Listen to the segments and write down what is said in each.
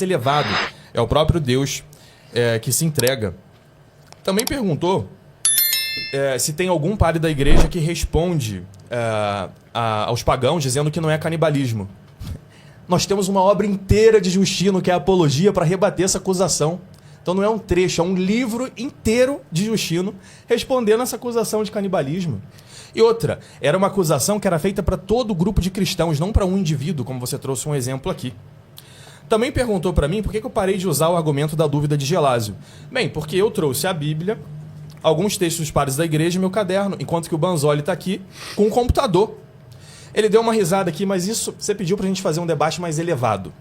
elevado. É o próprio Deus que se entrega. Também perguntou se tem algum padre da igreja que responde aos pagãos dizendo que não é canibalismo. Nós temos uma obra inteira de Justino, que é a Apologia, para rebater essa acusação. Então não é um trecho, é um livro inteiro de Justino respondendo essa acusação de canibalismo. E outra, era uma acusação que era feita para todo o grupo de cristãos, não para um indivíduo, como você trouxe um exemplo aqui. Também perguntou para mim por que eu parei de usar o argumento da dúvida de Gelásio. Bem, porque eu trouxe a Bíblia, alguns textos dos padres da igreja e meu caderno, enquanto que o Banzoli está aqui com um computador. Ele deu uma risada aqui, mas isso você pediu para a gente fazer um debate mais elevado.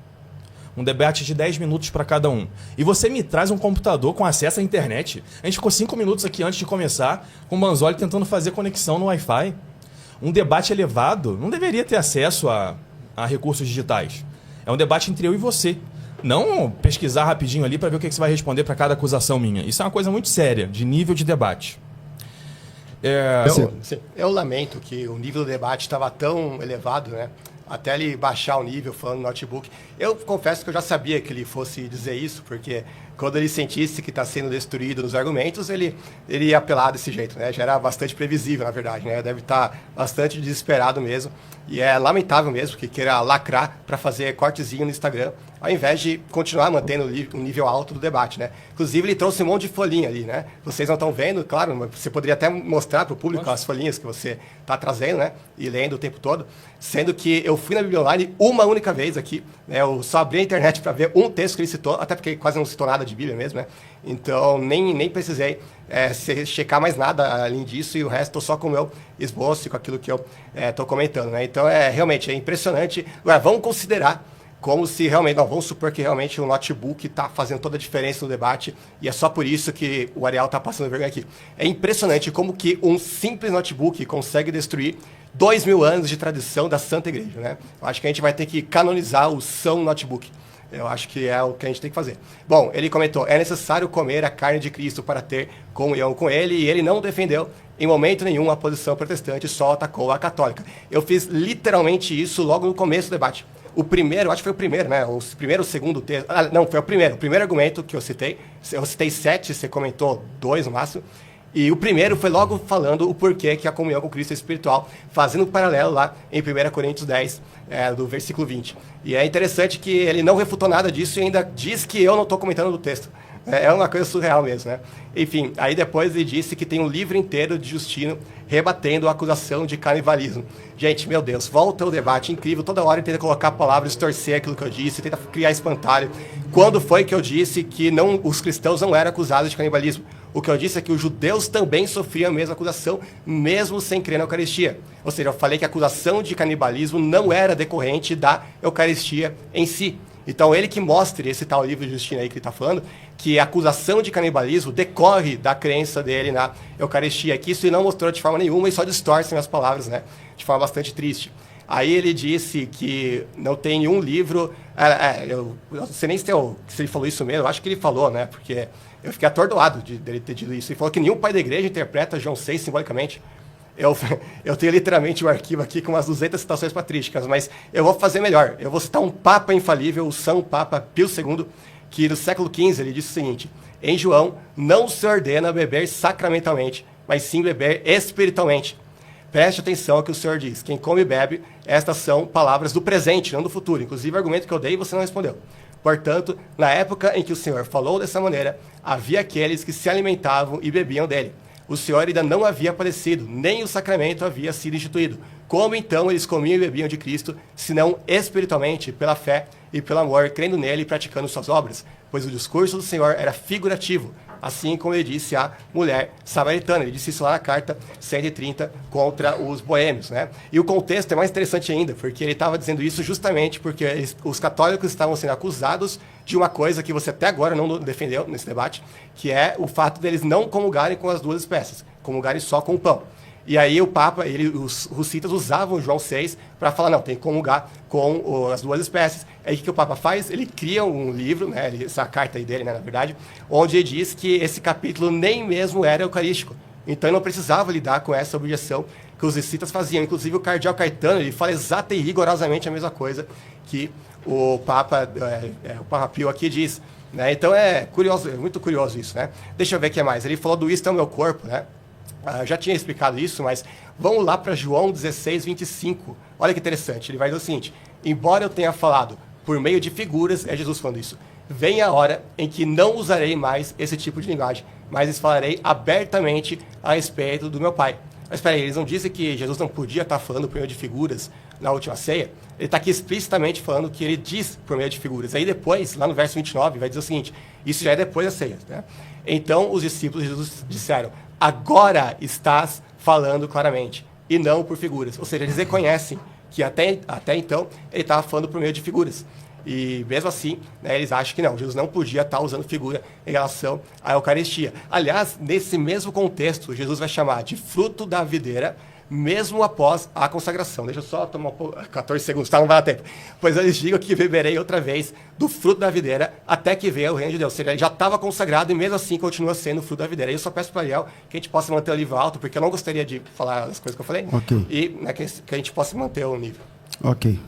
Um debate de 10 minutos para cada um. E você me traz um computador com acesso à internet. A gente ficou 5 minutos aqui antes de começar com o Banzoli tentando fazer conexão no Wi-Fi. Um debate elevado não deveria ter acesso a recursos digitais. É um debate entre eu e você. Não pesquisar rapidinho ali para ver o que você vai responder para cada acusação minha. Isso é uma coisa muito séria, de nível de debate. Eu lamento que o nível do debate estava tão elevado, né? Até ele baixar o nível falando no notebook. Eu confesso que eu já sabia que ele fosse dizer isso, porque quando ele sentisse que está sendo destruído nos argumentos, ele ia apelar desse jeito, né? Já era bastante previsível, na verdade, né? Deve estar bastante desesperado mesmo. E é lamentável mesmo que queira lacrar para fazer cortezinho no Instagram, ao invés de continuar mantendo o nível alto do debate, né? Inclusive, ele trouxe um monte de folhinha ali, né? Vocês não estão vendo, claro, mas você poderia até mostrar para o público as folhinhas que você está trazendo, né? E lendo o tempo todo. Sendo que eu fui na Bíblia Online uma única vez aqui, né? Eu só abri a internet para ver um texto que ele citou, até porque quase não citou nada de Bíblia mesmo, né? Então, nem precisei checar mais nada além disso, e o resto estou só com o meu esboço e com aquilo que eu estou comentando, né? Então, realmente é impressionante. Agora, vamos considerar como se realmente, não, vamos supor que realmente o notebook está fazendo toda a diferença no debate e é só por isso que o Ariel está passando vergonha aqui. É impressionante como que um simples notebook consegue destruir 2000 anos de tradição da Santa Igreja, né? Eu acho que a gente vai ter que canonizar o São Notebook. Eu acho que é o que a gente tem que fazer. Bom, ele comentou, é necessário comer a carne de Cristo para ter comunhão com ele, e ele não defendeu em momento nenhum a posição protestante, só atacou a católica. Eu fiz literalmente isso logo no começo do debate. O primeiro, acho que foi o primeiro, né? O primeiro, o segundo texto. Não, foi o primeiro argumento que eu citei. Eu citei 7, você comentou 2 no máximo. E o primeiro foi logo falando o porquê que a comunhão com Cristo é espiritual, fazendo um paralelo lá em 1 Coríntios 10, do versículo 20. E é interessante que ele não refutou nada disso e ainda diz que eu não estou comentando do texto. É uma coisa surreal mesmo, né? Enfim, aí depois ele disse que tem um livro inteiro de Justino rebatendo a acusação de canibalismo. Gente, meu Deus, volta o debate, incrível. Toda hora ele tenta colocar palavras, distorcer aquilo que eu disse, tenta criar espantalho. Quando foi que eu disse que os cristãos não eram acusados de canibalismo? O que eu disse é que os judeus também sofriam a mesma acusação, mesmo sem crer na Eucaristia. Ou seja, eu falei que a acusação de canibalismo não era decorrente da Eucaristia em si. Então, ele que mostre esse tal livro de Justino aí que ele está falando, que a acusação de canibalismo decorre da crença dele na Eucaristia, que isso ele não mostrou de forma nenhuma e só distorce minhas palavras, né? De forma bastante triste. Aí ele disse que não tem nenhum livro... eu não sei nem se ele falou isso mesmo, eu acho que ele falou, né? Porque eu fiquei atordoado dele ter dito isso. Ele falou que nenhum pai da igreja interpreta João 6 simbolicamente. Eu tenho literalmente um arquivo aqui com umas 200 citações patrísticas, mas eu vou fazer melhor. Eu vou citar um Papa infalível, o São Papa Pio II, que no século XV ele disse o seguinte: em João não se ordena beber sacramentalmente, mas sim beber espiritualmente. Preste atenção ao que o Senhor diz. Quem come e bebe, estas são palavras do presente, não do futuro. Inclusive, o argumento que eu dei, você não respondeu. Portanto, na época em que o Senhor falou dessa maneira, havia aqueles que se alimentavam e bebiam dele. O Senhor ainda não havia aparecido, nem o sacramento havia sido instituído. Como então eles comiam e bebiam de Cristo, senão espiritualmente, pela fé e pelo amor, crendo nele e praticando suas obras? Pois o discurso do Senhor era figurativo, assim como ele disse à mulher samaritana. Ele disse isso lá na carta 130 contra os boêmios, né? E o contexto é mais interessante ainda, porque ele estava dizendo isso justamente porque os católicos estavam sendo acusados de uma coisa que você até agora não defendeu nesse debate, que é o fato deles não comungarem com as duas espécies, comungarem só com o pão. E aí o Papa, os russitas usavam João 6 para falar, não, tem que comungar com as duas espécies. Aí o que o Papa faz? Ele cria um livro, né, essa carta aí dele, né, na verdade, onde ele diz que esse capítulo nem mesmo era eucarístico. Então ele não precisava lidar com essa objeção que os russitas faziam. Inclusive o cardeal Caetano, ele fala exata e rigorosamente a mesma coisa que o Papa Pio aqui diz. Né? Então é curioso, é muito curioso isso, né? Deixa eu ver o que mais. Ele falou do isto é o meu corpo, né? Já tinha explicado isso, mas vamos lá para João 16, 25. Olha que interessante. Ele vai dizer o seguinte: embora eu tenha falado por meio de figuras, é Jesus falando isso, vem a hora em que não usarei mais esse tipo de linguagem, mas lhes falarei abertamente a respeito do meu Pai. Mas espera aí, eles não dizem que Jesus não podia estar falando por meio de figuras na última ceia? Ele está aqui explicitamente falando que ele diz por meio de figuras. Aí depois, lá no verso 29, vai dizer o seguinte: isso já é depois da ceia, né? Então os discípulos de Jesus disseram: agora estás falando claramente, e não por figuras. Ou seja, eles reconhecem que até então ele estava falando por meio de figuras. E mesmo assim, né, eles acham que não, Jesus não podia estar usando figura em relação à Eucaristia. Aliás, nesse mesmo contexto, Jesus vai chamar de fruto da videira, mesmo após a consagração. Deixa eu só tomar 14 segundos, tá? Não vai dar tempo. Pois eles digam que beberei outra vez do fruto da videira até que venha o reino de Deus. Ou seja, ele já estava consagrado e mesmo assim continua sendo o fruto da videira. E eu só peço para Ariel que a gente possa manter o nível alto, porque eu não gostaria de falar as coisas que eu falei. Ok. E né, que a gente possa manter o nível. Ok.